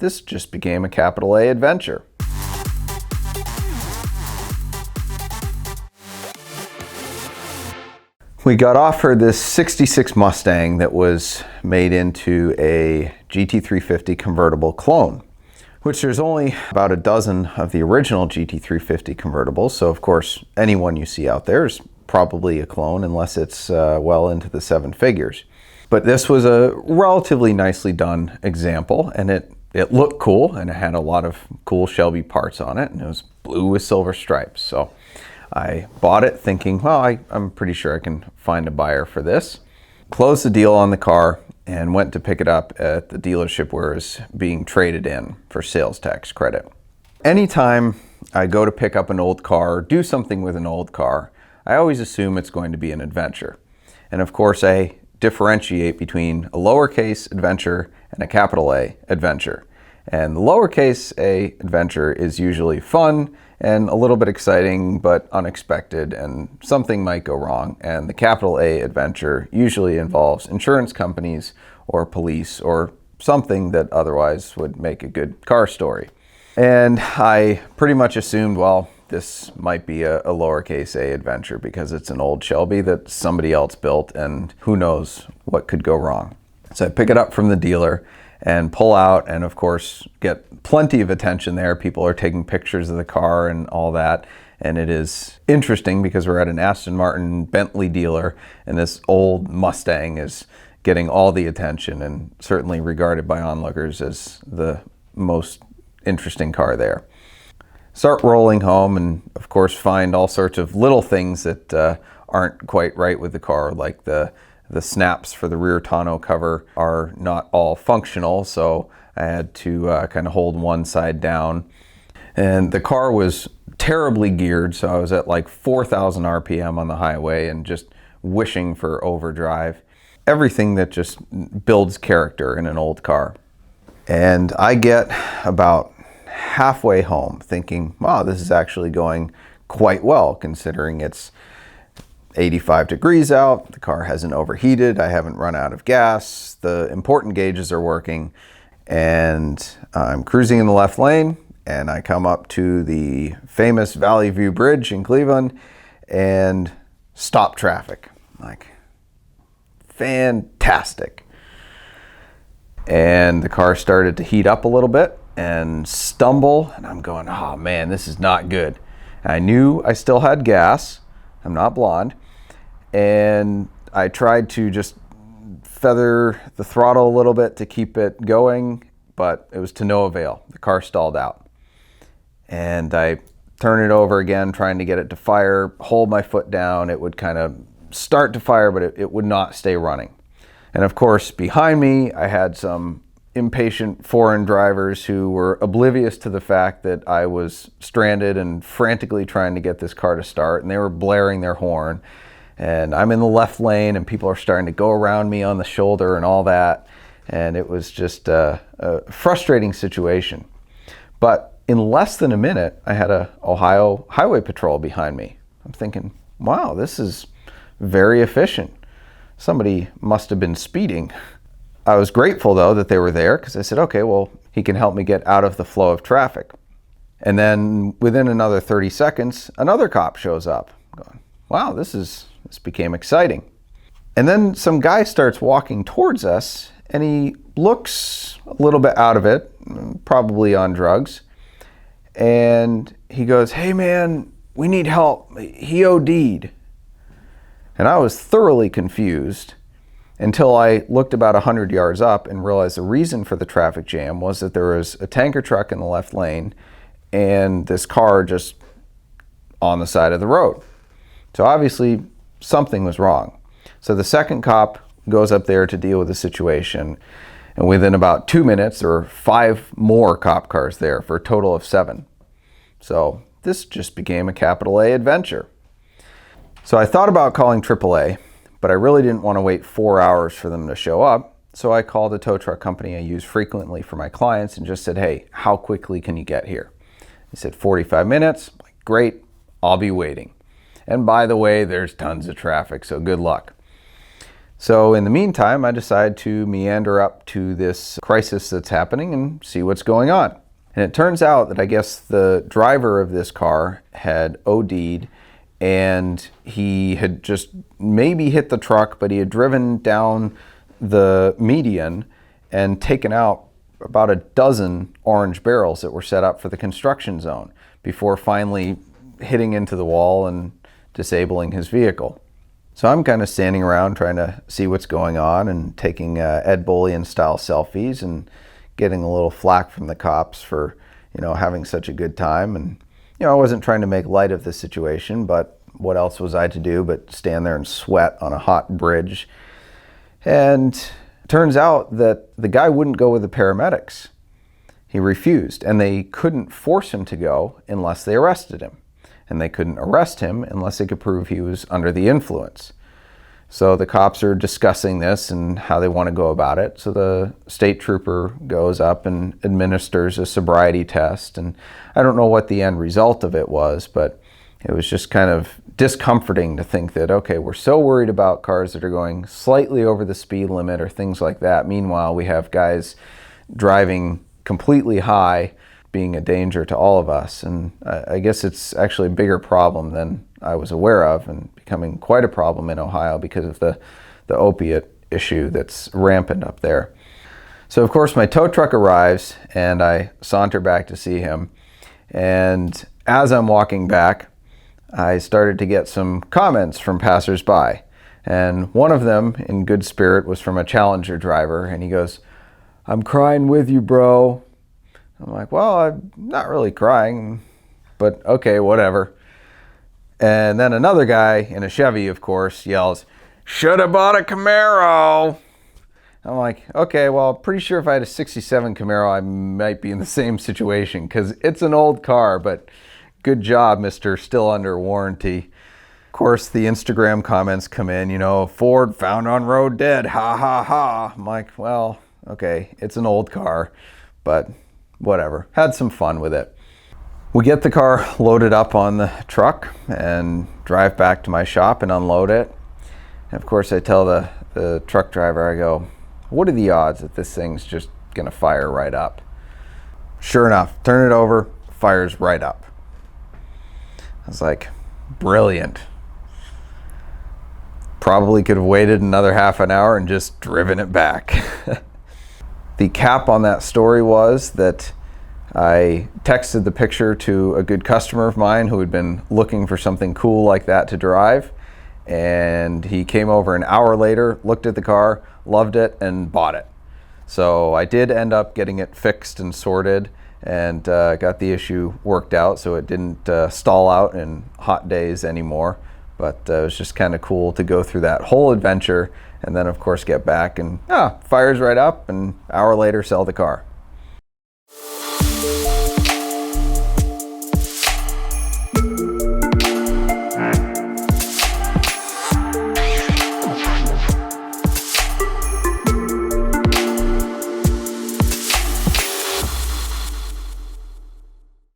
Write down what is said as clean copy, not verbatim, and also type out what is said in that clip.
this just became a capital A adventure. We got offered this 66 Mustang that was made into a GT350 convertible clone, which there's only about a dozen of the original GT350 convertibles. So of course, anyone you see out there is probably a clone unless it's well into the seven figures. But this was a relatively nicely done example, and it looked cool, and it had a lot of cool Shelby parts on it, and it was blue with silver stripes. So I bought it thinking, well, I'm pretty sure I can find a buyer for this. Closed the deal on the car and went to pick it up at the dealership where it was being traded in for sales tax credit. Anytime I go to pick up an old car or do something with an old car, I always assume it's going to be an adventure. And of course, I differentiate between a lowercase adventure and a capital A adventure. And the lowercase a adventure is usually fun and a little bit exciting, but unexpected, and something might go wrong. And the capital A adventure usually involves insurance companies or police or something that otherwise would make a good car story. And I pretty much assumed, well, this might be a lowercase a adventure because it's an old Shelby that somebody else built, and who knows what could go wrong. So I pick it up from the dealer and pull out, and of course get plenty of attention there. People are taking pictures of the car and all that. And it is interesting because we're at an Aston Martin Bentley dealer, and this old Mustang is getting all the attention and certainly regarded by onlookers as the most interesting car there. Start rolling home and of course find all sorts of little things that aren't quite right with the car, like the snaps for the rear tonneau cover are not all functional, so I had to kind of hold one side down. And the car was terribly geared, so I was at like 4,000 RPM on the highway and just wishing for overdrive. Everything that just builds character in an old car. And I get about halfway home thinking, wow, this is actually going quite well considering it's 85 degrees out, the car hasn't overheated, I haven't run out of gas, the important gauges are working, and I'm cruising in the left lane, and I come up to the famous Valley View Bridge in Cleveland and stop traffic. Like, fantastic. And the car started to heat up a little bit and stumble, and I'm going, oh man, this is not good. And I knew I still had gas, I'm not blonde, and I tried to just feather the throttle a little bit to keep it going, but it was to no avail. The car stalled out. And I turn it over again, trying to get it to fire, hold my foot down. It would kind of start to fire, but it would not stay running. And of course, behind me, I had some impatient foreign drivers who were oblivious to the fact that I was stranded and frantically trying to get this car to start, and they were blaring their horn. And I'm in the left lane, and people are starting to go around me on the shoulder and all that. And it was just a frustrating situation. But in less than a minute, I had a Ohio Highway Patrol behind me. I'm thinking, wow, this is very efficient. Somebody must have been speeding. I was grateful though that they were there, because I said, okay, well, he can help me get out of the flow of traffic. And then within another 30 seconds, another cop shows up. I'm going, wow, this became exciting. And then some guy starts walking towards us, and he looks a little bit out of it, probably on drugs. And he goes, hey man, we need help. He OD'd. And I was thoroughly confused until I looked about 100 yards up and realized the reason for the traffic jam was that there was a tanker truck in the left lane and this car just on the side of the road. So obviously something was wrong. So the second cop goes up there to deal with the situation, and within about 2 minutes there were 5 more cop cars there for a total of 7. So this just became a capital A adventure. So I thought about calling AAA, but I really didn't want to wait 4 hours for them to show up. So I called a tow truck company I use frequently for my clients and just said, hey, how quickly can you get here? He said 45 minutes. I'm like, great, I'll be waiting. And by the way, there's tons of traffic, so good luck. So in the meantime, I decide to meander up to this crisis that's happening and see what's going on. And it turns out that I guess the driver of this car had OD'd, and he had just maybe hit the truck, but he had driven down the median and taken out about a dozen orange barrels that were set up for the construction zone before finally hitting into the wall and disabling his vehicle. So I'm kind of standing around trying to see what's going on and taking Ed Bullion style selfies and getting a little flack from the cops for, having such a good time. And, I wasn't trying to make light of the situation, but what else was I to do but stand there and sweat on a hot bridge? And it turns out that the guy wouldn't go with the paramedics. He refused, and they couldn't force him to go unless they arrested him. And they couldn't arrest him unless they could prove he was under the influence. So the cops are discussing this and how they want to go about it. So the state trooper goes up and administers a sobriety test. And I don't know what the end result of it was, but it was just kind of discomforting to think that, okay, we're so worried about cars that are going slightly over the speed limit or things like that. Meanwhile, we have guys driving completely high, being a danger to all of us. And I guess it's actually a bigger problem than I was aware of, and becoming quite a problem in Ohio because of the opiate issue that's rampant up there. So of course my tow truck arrives and I saunter back to see him. And as I'm walking back, I started to get some comments from passersby. And one of them, in good spirit, was from a Challenger driver, and he goes, "I'm crying with you, bro." I'm like, well, I'm not really crying, but okay, whatever. And then another guy in a Chevy, of course, yells, "Should have bought a Camaro." I'm like, okay, well, pretty sure if I had a 67 Camaro, I might be in the same situation because it's an old car, but good job, Mr. Still under warranty. Of course, the Instagram comments come in, Ford found on road dead, ha ha ha. I'm like, well, okay, it's an old car, but whatever, had some fun with it. We get the car loaded up on the truck and drive back to my shop and unload it. And of course I tell the truck driver, I go, what are the odds that this thing's just gonna fire right up? Sure enough, turn it over, fires right up. I was like, brilliant. Probably could have waited another half an hour and just driven it back. The cap on that story was that I texted the picture to a good customer of mine who had been looking for something cool like that to drive, and he came over an hour later, looked at the car, loved it, and bought it. So I did end up getting it fixed and sorted and got the issue worked out so it didn't stall out in hot days anymore. But it was just kind of cool to go through that whole adventure and then of course get back and fires right up, and an hour later sell the car.